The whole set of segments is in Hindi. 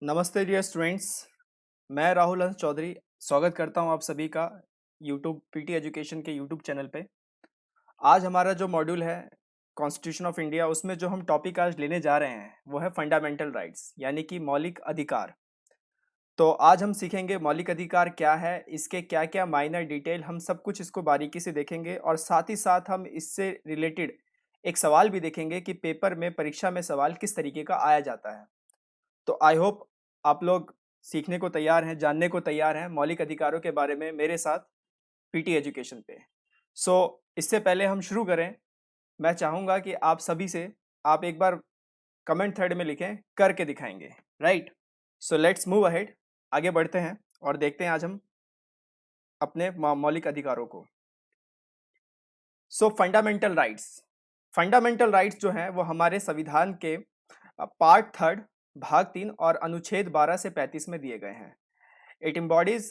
नमस्ते डियर स्टूडेंट्स। मैं राहुल हंस चौधरी स्वागत करता हूं आप सभी का यूट्यूब पीटी एजुकेशन के यूट्यूब चैनल पे। आज हमारा जो मॉड्यूल है कॉन्स्टिट्यूशन ऑफ इंडिया, उसमें जो हम टॉपिक आज लेने जा रहे हैं वो है फंडामेंटल राइट्स, यानी कि मौलिक अधिकार। तो आज हम सीखेंगे मौलिक अधिकार क्या है, इसके क्या क्या माइनर डिटेल, हम सब कुछ इसको बारीकी से देखेंगे और साथ ही साथ हम इससे रिलेटेड एक सवाल भी देखेंगे कि पेपर में, परीक्षा में सवाल किस तरीके का आया जाता है। तो आई होप आप लोग सीखने को तैयार हैं, जानने को तैयार हैं मौलिक अधिकारों के बारे में मेरे साथ पीटी एजुकेशन पे। इससे पहले हम शुरू करें, मैं चाहूंगा कि आप सभी से आप एक बार कमेंट थ्रेड में लिखें करके दिखाएंगे। Right. So let's move ahead, आगे बढ़ते हैं और देखते हैं आज हम अपने मौलिक अधिकारों को। फंडामेंटल राइट्स, फंडामेंटल राइट्स जो हैं वो हमारे संविधान के पार्ट थर्ड भाग 3 और अनुच्छेद 12 से 35 में दिए गए हैं। It embodies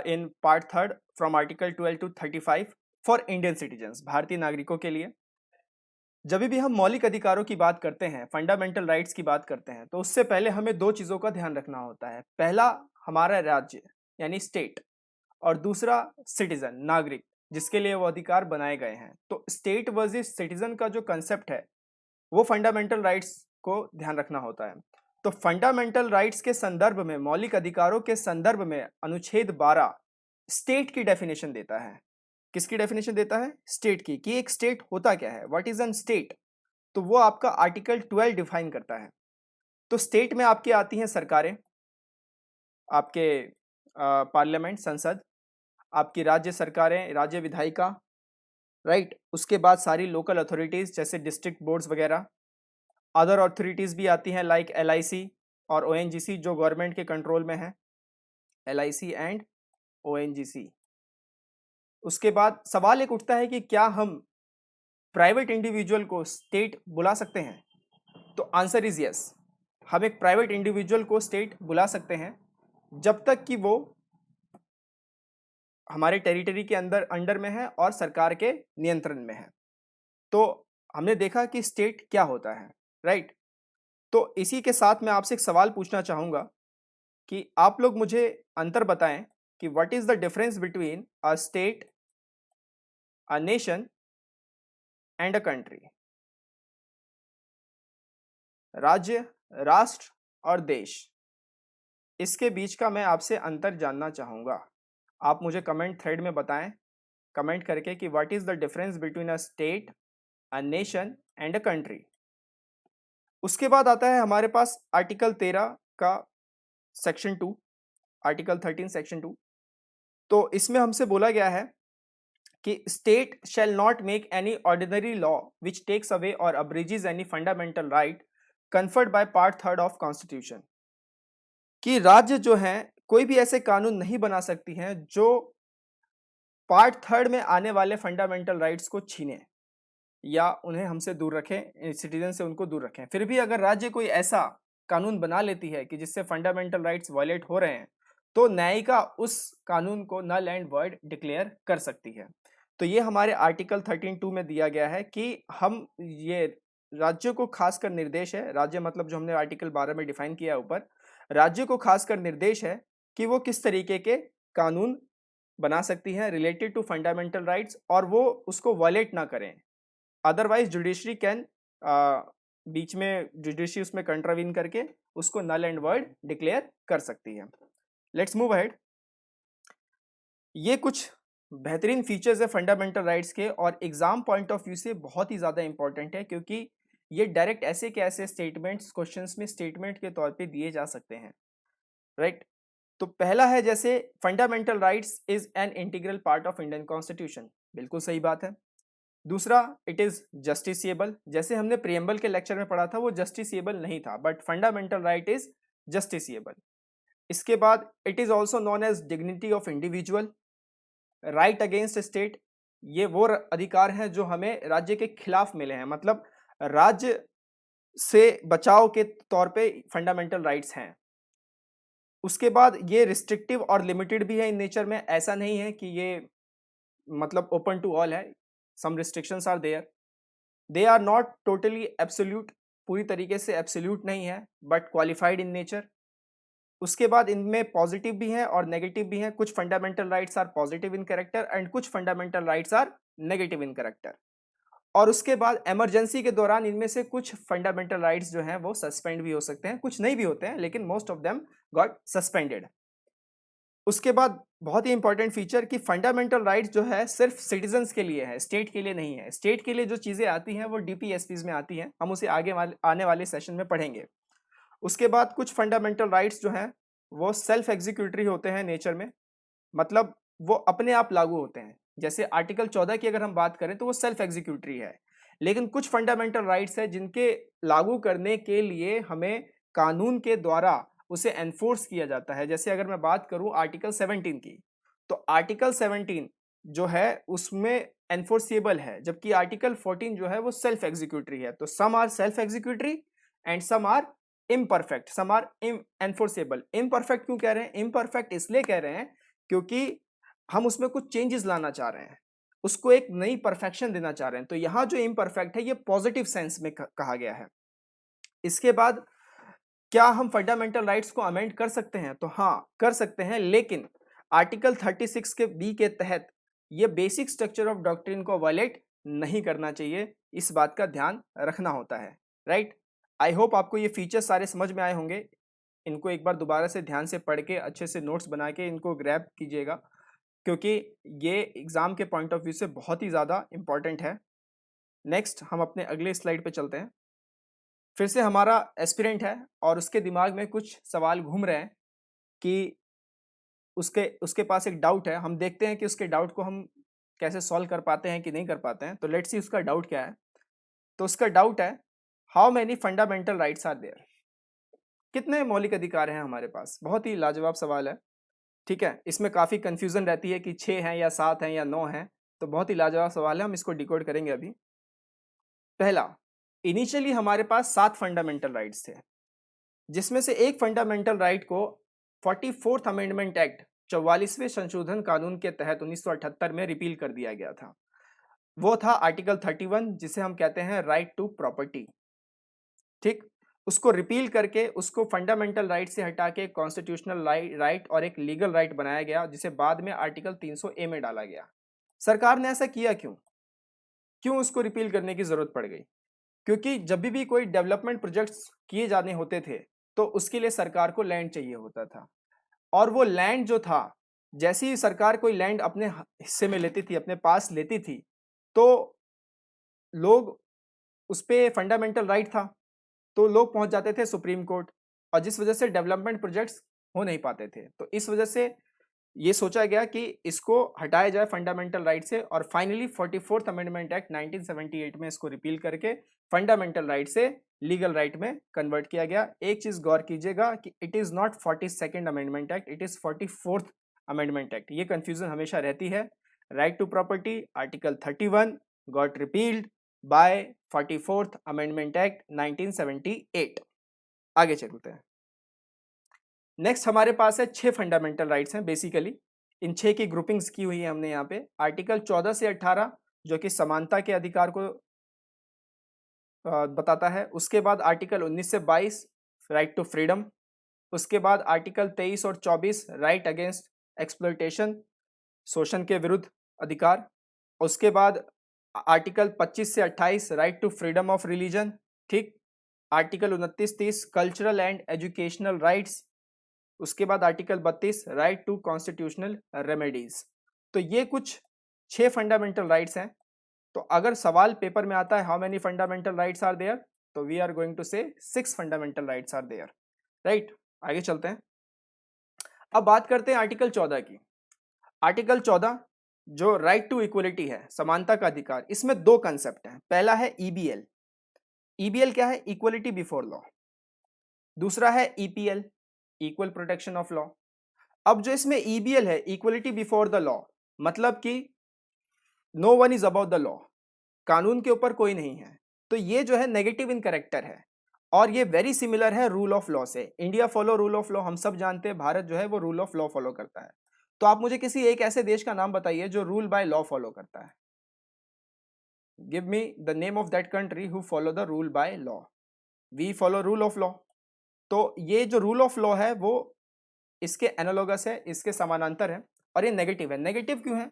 in part third from article 12 to 35 for Indian citizens, भारतीय नागरिकों के लिए। जब भी हम मौलिक अधिकारों की बात करते हैं, फंडामेंटल राइट्स की बात करते हैं, तो उससे पहले हमें दो चीजों का ध्यान रखना होता है। पहला हमारा राज्य यानी स्टेट, और दूसरा सिटीजन, नागरिक, जिसके लिए वो अधिकार बनाए गए हैं। तो स्टेट वर्सेस सिटीजन का जो कंसेप्ट है वो फंडामेंटल राइट्स को ध्यान रखना होता है। तो फंडामेंटल राइट्स के संदर्भ में, मौलिक अधिकारों के संदर्भ में अनुच्छेद 12 स्टेट की डेफिनेशन देता है। किसकी डेफिनेशन देता है? स्टेट की, कि एक स्टेट होता क्या है, व्हाट इज एन स्टेट। तो वो आपका आर्टिकल 12 डिफाइन करता है। तो स्टेट में आपकी आती हैं सरकारें, आपके पार्लियामेंट, संसद, आपकी राज्य सरकारें, राज्य विधायिका, राइट। उसके बाद सारी लोकल अथॉरिटीज जैसे डिस्ट्रिक्ट बोर्ड्स वगैरह। अदर अथॉरिटीज भी आती हैं लाइक एलआईसी और ओएनजीसी, जो गवर्नमेंट के कंट्रोल में है, एलआईसी एंड ओएनजीसी। उसके बाद सवाल एक उठता है कि क्या हम प्राइवेट इंडिविजुअल को स्टेट बुला सकते हैं? तो आंसर इज यस। हम एक प्राइवेट इंडिविजुअल को स्टेट बुला सकते हैं जब तक कि वो हमारे टेरिटरी के अंदर अंडर में है और सरकार के नियंत्रण में है। तो हमने देखा कि स्टेट क्या होता है, राइट। तो इसी के साथ मैं आपसे एक सवाल पूछना चाहूंगा कि आप लोग मुझे अंतर बताएं कि what is the difference between a state, a nation and a country. राज्य, राष्ट्र और देश, इसके बीच का मैं आपसे अंतर जानना चाहूंगा। आप मुझे कमेंट थ्रेड में बताएं, कमेंट करके, कि what is the difference between a state, a nation and a country. उसके बाद आता है हमारे पास आर्टिकल 13 का सेक्शन 2, आर्टिकल 13 सेक्शन 2। तो इसमें हमसे बोला गया है कि state shall not make any ordinary law which takes away और abridges any fundamental right conferred by part third of constitution. कि राज्य जो है कोई भी ऐसे कानून नहीं बना सकती हैं जो पार्ट थर्ड में आने वाले फंडामेंटल राइट्स को छीने या उन्हें हमसे दूर रखें, सिटीजन से उनको दूर रखें। फिर भी अगर राज्य कोई ऐसा कानून बना लेती है कि जिससे फंडामेंटल राइट्स वायलेट हो रहे हैं, तो न्यायिका उस कानून को नल एंड वॉइड डिक्लेयर कर सकती है। तो ये हमारे आर्टिकल 13(2) में दिया गया है कि हम ये राज्यों को खासकर निर्देश है, राज्य मतलब जो हमने आर्टिकल 12 में डिफाइन किया है ऊपर, राज्य को खासकर निर्देश है कि वो किस तरीके के कानून बना सकती है रिलेटेड टू फंडामेंटल राइट्स और वो उसको वायलेट ना करें। अदरवाइज जुडिशरी कैन, बीच में जुडिशरी उसमें कंट्रावीन करके उसको नल एंड वॉइड डिक्लेयर कर सकती है। Let's move ahead. ये कुछ बेहतरीन फीचर्स है फंडामेंटल राइट्स के और एग्जाम पॉइंट ऑफ व्यू से बहुत ही ज़्यादा इंपॉर्टेंट है, क्योंकि ये डायरेक्ट ऐसे के ऐसे स्टेटमेंट्स क्वेश्चंस में स्टेटमेंट के तौर पे दिए जा सकते हैं, राइट। तो पहला है जैसे fundamental rights is an integral part of Indian constitution, बिल्कुल सही बात है। दूसरा, इट इज जस्टिसिएबल, जैसे हमने प्रियम्बल के लेक्चर में पढ़ा था वो जस्टिसिएबल नहीं था, but fundamental right is justiciable. इसके बाद it is also known as dignity of individual, right against state, ये वो अधिकार हैं जो हमें राज्य के खिलाफ मिले हैं, मतलब राज्य से बचाव के तौर पे फंडामेंटल राइट्स हैं। उसके बाद ये रिस्ट्रिक्टिव और लिमिटेड भी है इन नेचर में, ऐसा नहीं है कि ये मतलब ओपन टू ऑल है, some restrictions are there, they are not totally absolute, पूरी तरीके से एब्सोल्यूट नहीं है, बट क्वालिफाइड इन नेचर। उसके बाद इनमें पॉजिटिव भी हैं और नेगेटिव भी हैं। कुछ fundamental rights are positive in character and कुछ fundamental rights are negative in character. और उसके बाद इमरजेंसी के दौरान इनमें से कुछ फंडामेंटल राइट्स जो हैं वो सस्पेंड भी हो सकते हैं, कुछ नहीं भी होते हैं, लेकिन most of them got suspended. उसके बाद बहुत ही इंपॉर्टेंट फीचर कि फंडामेंटल राइट्स जो है सिर्फ सिटीजन्स के लिए है, स्टेट के लिए नहीं है। स्टेट के लिए जो चीज़ें आती हैं वो डीपीएसपीज में आती हैं, हम उसे आने वाले सेशन में पढ़ेंगे। उसके बाद कुछ फंडामेंटल राइट्स जो हैं वो सेल्फ एग्जीक्यूटरी होते हैं नेचर में, मतलब वो अपने आप लागू होते हैं। जैसे आर्टिकल 14 की अगर हम बात करें तो वो सेल्फ एग्जीक्यूटरी है। लेकिन कुछ फंडामेंटल राइट्स है जिनके लागू करने के लिए हमें कानून के द्वारा उसे एनफोर्स किया जाता है। जैसे अगर मैं बात करूं आर्टिकल 17 की, तो आर्टिकल 17 जो है उसमें एनफोर्सेबल है, जबकि आर्टिकल 14 जो है वो सेल्फ एग्जीक्यूटरी है। तो some are self executory and some are imperfect, some are enforceable. Imperfect क्यों कह रहे हैं? इम्परफेक्ट इसलिए कह रहे हैं क्योंकि हम उसमें कुछ चेंजेस लाना चाह रहे हैं, उसको एक नई परफेक्शन देना चाह रहे हैं। तो यहां जो इम्परफेक्ट है ये पॉजिटिव सेंस में कहा गया है। इसके बाद क्या हम फंडामेंटल राइट्स को अमेंड कर सकते हैं? तो हाँ, कर सकते हैं, लेकिन आर्टिकल 36 के बी के तहत ये बेसिक स्ट्रक्चर ऑफ डॉक्ट्रिन को वायलेट नहीं करना चाहिए, इस बात का ध्यान रखना होता है। राइट, आई होप आपको ये फीचर्स सारे समझ में आए होंगे। इनको एक बार दोबारा से ध्यान से पढ़ के अच्छे से नोट्स बना के इनको ग्रैब कीजिएगा, क्योंकि ये एग्जाम के पॉइंट ऑफ व्यू से बहुत ही ज़्यादा इंपॉर्टेंट है। नेक्स्ट हम अपने अगले स्लाइड पे चलते हैं। फिर से हमारा एस्पिरेंट है और उसके दिमाग में कुछ सवाल घूम रहे हैं कि उसके उसके पास एक डाउट है। हम देखते हैं कि उसके डाउट को हम कैसे सॉल्व कर पाते हैं कि नहीं कर पाते हैं। तो लेट्स सी उसका डाउट क्या है। तो उसका डाउट है, how many fundamental rights are there? कितने मौलिक अधिकार हैं हमारे पास? बहुत ही लाजवाब सवाल है। ठीक है, इसमें काफ़ी कन्फ्यूज़न रहती है कि 6 हैं या 7 हैं या 9 हैं। तो बहुत ही लाजवाब सवाल है, हम इसको डिकोड करेंगे अभी। पहला, इनिशियली हमारे पास 7 फंडामेंटल राइट्स थे, जिसमें से एक फंडामेंटल राइट को 44th अमेंडमेंट एक्ट 44वें संशोधन कानून के तहत 1978 में रिपील कर दिया गया था। वो था आर्टिकल 31, जिसे हम कहते हैं राइट टू प्रॉपर्टी। ठीक, उसको रिपील करके उसको फंडामेंटल राइट से हटा के कॉन्स्टिट्यूशनल राइट और एक लीगल राइट बनाया गया, जिसे बाद में आर्टिकल 300A में डाला गया। सरकार ने ऐसा किया क्यों? क्यों उसको रिपील करने की जरूरत पड़ गई? क्योंकि जब भी कोई डेवलपमेंट प्रोजेक्ट्स किए जाने होते थे तो उसके लिए सरकार को लैंड चाहिए होता था। और वो लैंड जो था, जैसे ही सरकार कोई लैंड अपने हिस्से में लेती थी, अपने पास लेती थी, तो लोग उस पे फंडामेंटल राइट था, तो लोग पहुंच जाते थे सुप्रीम कोर्ट, और जिस वजह से डेवलपमेंट प्रोजेक्ट्स हो नहीं पाते थे। तो इस वजह से ये सोचा गया कि इसको हटाया जाए फंडामेंटल राइट से, और फाइनली 44th अमेंडमेंट एक्ट 1978 में इसको रिपील करके फंडामेंटल राइट से लीगल राइट में कन्वर्ट किया गया। एक चीज गौर कीजिएगा कि it is not 42nd amendment act, it is 44th amendment act. ये कंफ्यूजन हमेशा रहती है। Right to property article 31 got repealed by 44th amendment act 1978। आगे चलते हैं। नेक्स्ट हमारे पास है 6 फंडामेंटल राइट्स हैं बेसिकली। इन 6 की ग्रुपिंग्स की हुई है हमने यहाँ पे। आर्टिकल 14 से 18 जो कि समानता के अधिकार को बताता है। उसके बाद आर्टिकल 19 से 22 राइट टू फ्रीडम। उसके बाद आर्टिकल 23 और 24 राइट अगेंस्ट एक्सप्लॉयटेशन, शोषण के विरुद्ध अधिकार। उसके बाद आर्टिकल 25 से 28 right to freedom of religion. ठीक, article 29-30 cultural and educational rights. उसके बाद article 32 right to constitutional remedies. तो ये कुछ 6 फंडामेंटल राइट्स हैं। तो अगर सवाल पेपर में आता है how many fundamental rights are there, तो we are going to say 6 fundamental rights are there. Right, आगे चलते हैं। अब बात करते हैं आर्टिकल 14 की। आर्टिकल 14 जो राइट टू इक्वलिटी है, समानता का अधिकार, इसमें दो कंसेप्ट हैं। पहला है ईबीएल। ईबीएल क्या है? Equality before law. दूसरा है EPL, equal protection of law. अब जो इसमें ईबीएल है, इक्वलिटी बिफोर द लॉ, मतलब कि no one is about the law, कानून के ऊपर कोई नहीं है। तो ये जो है नेगेटिव इन कैरेक्टर है, और ये वेरी सिमिलर है रूल ऑफ लॉ से। India follow rule of law, हम सब जानते हैं भारत जो है वो रूल ऑफ लॉ फॉलो करता है। तो आप मुझे किसी एक ऐसे देश का नाम बताइए जो रूल बाय लॉ फॉलो करता है। Give me the name of that country who follow the rule by law. We follow rule of law. तो ये जो रूल ऑफ लॉ है वो इसके एनालॉगस है, इसके समानांतर है, और ये नेगेटिव है। नेगेटिव क्यों है?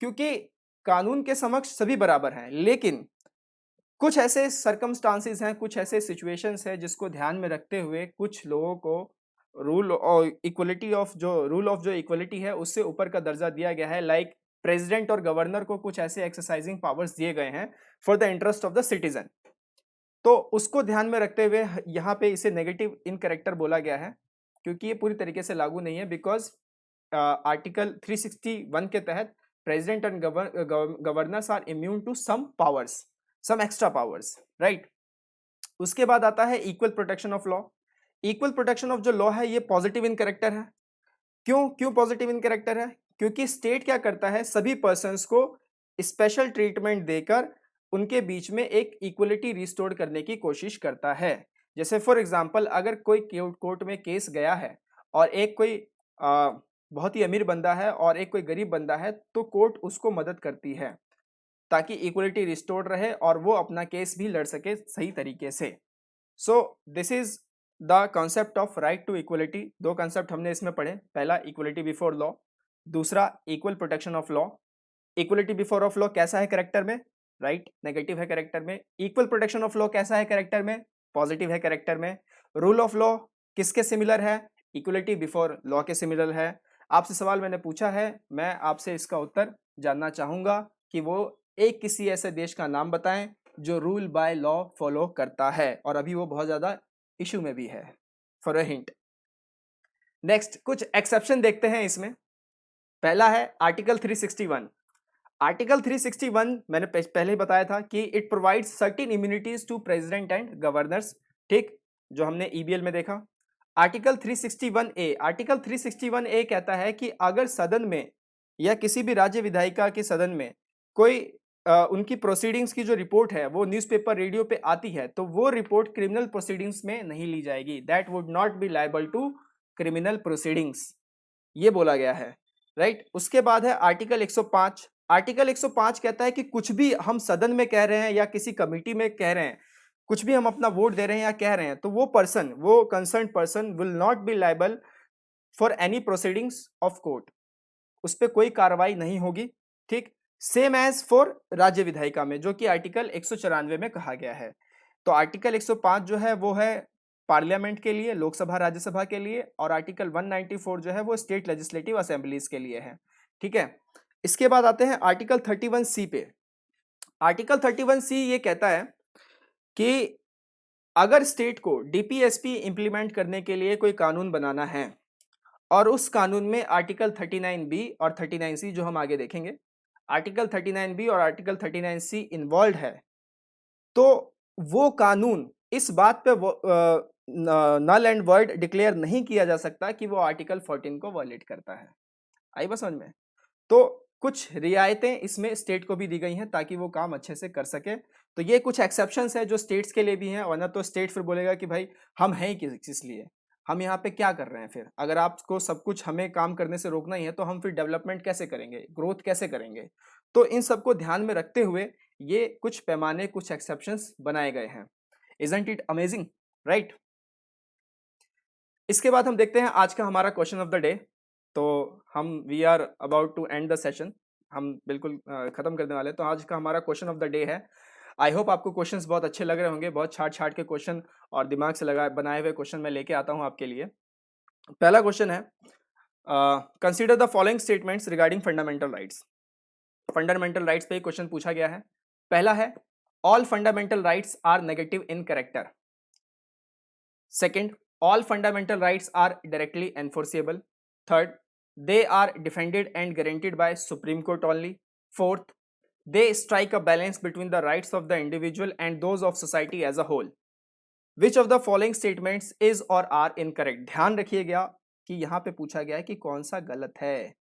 क्योंकि कानून के समक्ष सभी बराबर हैं, लेकिन कुछ ऐसे सर्कमस्टांसेस हैं, कुछ ऐसे सिचुएशंस हैं जिसको ध्यान में रखते हुए कुछ लोगों को रूल ऑफ जो इक्वलिटी है उससे ऊपर का दर्जा दिया गया है। लाइक प्रेसिडेंट और गवर्नर को कुछ ऐसे एक्सरसाइजिंग पावर्स दिए गए हैं for the interest of the citizen. तो उसको ध्यान में रखते हुए यहाँ पे इसे नेगेटिव इन कैरेक्टर बोला गया है, क्योंकि ये पूरी तरीके से लागू नहीं है। बिकॉज आर्टिकल 361 के तहत president and governors are immune to some powers, some extra powers, right. उसके बाद आता है equal protection of law. Equal protection of जो लॉ है ये पॉजिटिव इन कैरेक्टर है। क्यों क्यों पॉजिटिव इन कैरेक्टर है? क्योंकि स्टेट क्या करता है, सभी पर्सन्स को स्पेशल ट्रीटमेंट देकर उनके बीच में एक इक्वलिटी रिस्टोर करने की कोशिश करता है। जैसे फॉर एग्जांपल, अगर कोई कोर्ट में केस गया है और एक कोई बहुत ही अमीर बंदा है और एक कोई गरीब बंदा है, तो कोर्ट उसको मदद करती है ताकि इक्वलिटी रिस्टोर्ड रहे और वो अपना केस भी लड़ सके सही तरीके से। So this is the concept of right to equality. दो कॉन्सेप्ट हमने इसमें पढ़े, पहला इक्वलिटी बिफोर लॉ, दूसरा equal protection of law. Equality before of law कैसा है कैरेक्टर में? राइट, नेगेटिव है कैरेक्टर में। इक्वल प्रोटेक्शन ऑफ लॉ कैसा है कैरेक्टर में? पॉजिटिव है कैरेक्टर में। रूल ऑफ लॉ किसके सिमिलर है? इक्वलिटी बिफोर लॉ के सिमिलर है। आपसे सवाल मैंने पूछा है, मैं आपसे इसका उत्तर जानना चाहूंगा कि वो एक किसी ऐसे देश का नाम बताएं जो रूल बाय लॉ फॉलो करता है, और अभी वो बहुत ज्यादा इशू में भी है। For a hint. नेक्स्ट कुछ एक्सेप्शन देखते हैं इसमें। पहला है आर्टिकल 361। आर्टिकल 361 मैंने पहले ही बताया था कि it provides certain immunities to president and governors, ठीक, जो हमने ईबीएल में देखा। आर्टिकल 361 ए, आर्टिकल 361 ए कहता है कि अगर सदन में या किसी भी राज्य विधायिका के सदन में कोई उनकी प्रोसीडिंग्स की जो रिपोर्ट है वो न्यूज़पेपर रेडियो पे आती है, तो वो रिपोर्ट क्रिमिनल प्रोसीडिंग्स में नहीं ली जाएगी। That would not be liable to criminal proceedings, ये बोला गया है, राइट। उसके बाद है आर्टिकल 105। आर्टिकल 105 कहता है कि कुछ भी हम सदन में कह रहे हैं या किसी कमिटी में कह रहे हैं, कुछ भी हम अपना वोट दे रहे हैं या कह रहे हैं, तो वो पर्सन, वो concern person will not be liable for any proceedings of court, उस पर कोई कार्रवाई नहीं होगी, ठीक। सेम एज फॉर राज्य विधायिका में, जो कि आर्टिकल 194 में कहा गया है। तो आर्टिकल 105 जो है वो है पार्लियामेंट के लिए, लोकसभा राज्यसभा के लिए, और आर्टिकल 194 जो है वो स्टेट लेजिस्लेटिव असेंबलीज के लिए है, ठीक है। इसके बाद आते हैं आर्टिकल 31C पे। आर्टिकल 31C ये कहता है कि अगर स्टेट को डीपीएसपी इंप्लीमेंट करने के लिए कोई कानून बनाना है और उस कानून में आर्टिकल 39B और 39C, जो हम आगे देखेंगे, आर्टिकल 39B और आर्टिकल 39C इन्वॉल्व है, तो वो कानून इस बात पे नल एंड वर्ड डिक्लेयर नहीं किया जा सकता कि वो आर्टिकल 14 को वायलेट करता है। आई बात समझ में? तो कुछ रियायतें इसमें स्टेट को भी दी गई हैं ताकि वो काम अच्छे से कर सके। तो ये कुछ एक्सेप्शंस है जो स्टेट्स के लिए भी हैं, वरना तो स्टेट फिर बोलेगा कि भाई हम हैं ही किस लिए, हम यहाँ पे क्या कर रहे हैं। फिर अगर आपको सब कुछ हमें काम करने से रोकना ही है तो हम फिर डेवलपमेंट कैसे करेंगे, ग्रोथ कैसे करेंगे। तो इन सबको ध्यान में रखते हुए ये कुछ पैमाने, कुछ एक्सेप्शंस बनाए गए हैं। Isn't it amazing, right. इसके बाद हम देखते हैं आज का हमारा क्वेश्चन ऑफ द डे। तो हम we are about to end the session, हम बिल्कुल खत्म करने वाले हैं। तो आज का हमारा क्वेश्चन ऑफ द डे है। आई होप आपको क्वेश्चंस बहुत अच्छे लग रहे होंगे, बहुत छाट छाट के क्वेश्चन और दिमाग से लगा बनाए हुए क्वेश्चन मैं लेके आता हूं आपके लिए। पहला क्वेश्चन है, consider the following statements regarding fundamental rights. Fundamental rights पे क्वेश्चन पूछा गया है। पहला है, all fundamental rights are negative in character. Second, all fundamental rights are directly enforceable. Third, they are defended and guaranteed by Supreme Court only. Fourth, they strike a balance between the rights of the individual and those of society as a whole. Which of the following statements is or are incorrect? ध्यान रखिएगा कि यहाँ पे पूछा गया है कि कौन सा गलत है।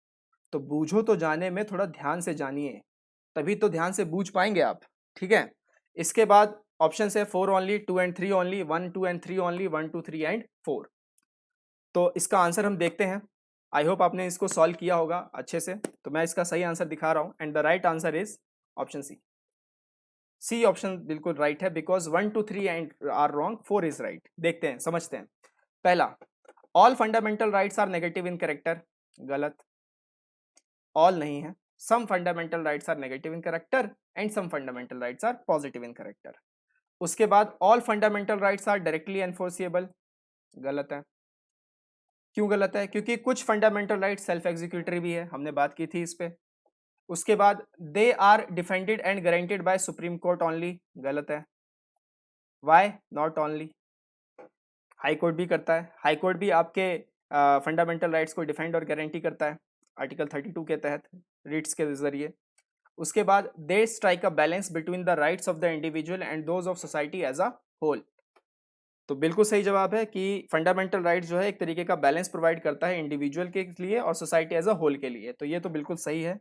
तो बूझो तो जाने में थोड़ा ध्यान से जानिए, तभी तो ध्यान से बूझ पाएंगे आप, ठीक है। इसके बाद ऑप्शन है 4 only, 2 and 3 only, 1 2 and 3 only, 1 2 3 and 4। तो इसका आंसर हम देखते हैं। आई होप आपने इसको सॉल्व किया होगा अच्छे से। तो मैं इसका सही आंसर दिखा रहा हूं and the right answer is option C. C option बिल्कुल राइट है, because 1 2 3 and are wrong, 4 is right. देखते हैं, समझते हैं। पहला, all fundamental rights are negative in character, गलत, ऑल नहीं है, some fundamental rights are negative in character and some fundamental rights are positive in character. उसके बाद all fundamental rights are directly enforceable, गलत है। क्यों गलत है? क्योंकि कुछ फंडामेंटल राइट सेल्फ एग्जीक्यूटरी भी है, हमने बात की थी इस पे। उसके बाद they are defended and guaranteed by supreme court only, गलत है। Why not only, high court भी करता है, हाई कोर्ट भी आपके फंडामेंटल राइट्स को डिफेंड और गारंटी करता है आर्टिकल 32 के तहत रिट्स के जरिए। उसके बाद they strike a balance between the rights of the individual and those of society as a whole. तो बिल्कुल सही जवाब है कि फंडामेंटल राइट्स जो है एक तरीके का बैलेंस प्रोवाइड करता है इंडिविजुअल के लिए और सोसाइटी एज अ होल के लिए। तो ये तो बिल्कुल सही है।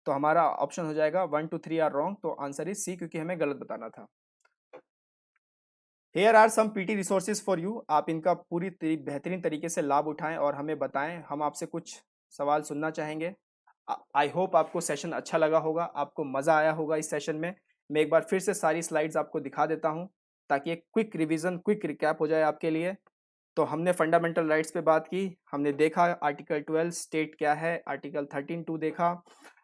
तो हमारा ऑप्शन हो जाएगा 1 2 3 आर रॉन्ग, तो आंसर इज सी, क्योंकि हमें गलत बताना था। Here are some PT resources for you, आप इनका बेहतरीन तरीके से लाभ उठाएं और हमें बताएं। हम आपसे कुछ सवाल सुनना चाहेंगे। आई होप आपको सेशन अच्छा लगा होगा, आपको मज़ा आया होगा इस सेशन में। मैं एक बार फिर से सारी स्लाइड्स आपको दिखा देता हूं ताकि एक क्विक रिवीजन, क्विक रिकैप हो जाए आपके लिए। तो हमने फंडामेंटल राइट्स पे बात की, हमने देखा आर्टिकल 12 स्टेट क्या है, आर्टिकल 13(2) देखा,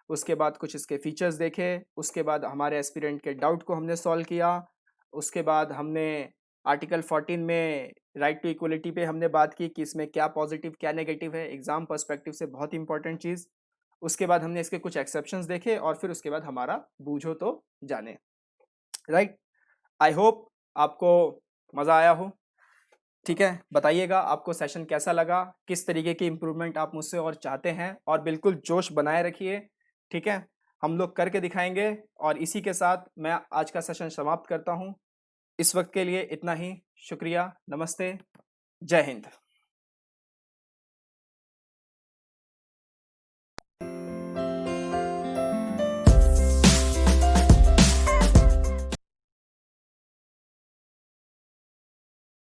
उसके बाद कुछ इसके फीचर्स देखे, उसके बाद हमारे एस्पिरेंट के डाउट को हमने सॉल्व किया, उसके बाद हमने आर्टिकल 14 में राइट टू इक्वलिटी पे हमने बात की कि इसमें क्या पॉजिटिव क्या नेगेटिव है, एग्जाम पर्सपेक्टिव से बहुत इंपॉर्टेंट चीज़। उसके बाद हमने इसके कुछ एक्सेप्शंस देखे और फिर उसके बाद हमारा बूझो तो जाने, राइट। आई होप आपको मज़ा आया हो। ठीक है, बताइएगा आपको सेशन कैसा लगा, किस तरीके की इम्प्रूवमेंट आप मुझसे और चाहते हैं, और बिल्कुल जोश बनाए रखिए। ठीक है, हम लोग करके दिखाएंगे। और इसी के साथ मैं आज का सेशन समाप्त करता हूं। इस वक्त के लिए इतना ही, शुक्रिया, नमस्ते, जय हिंद।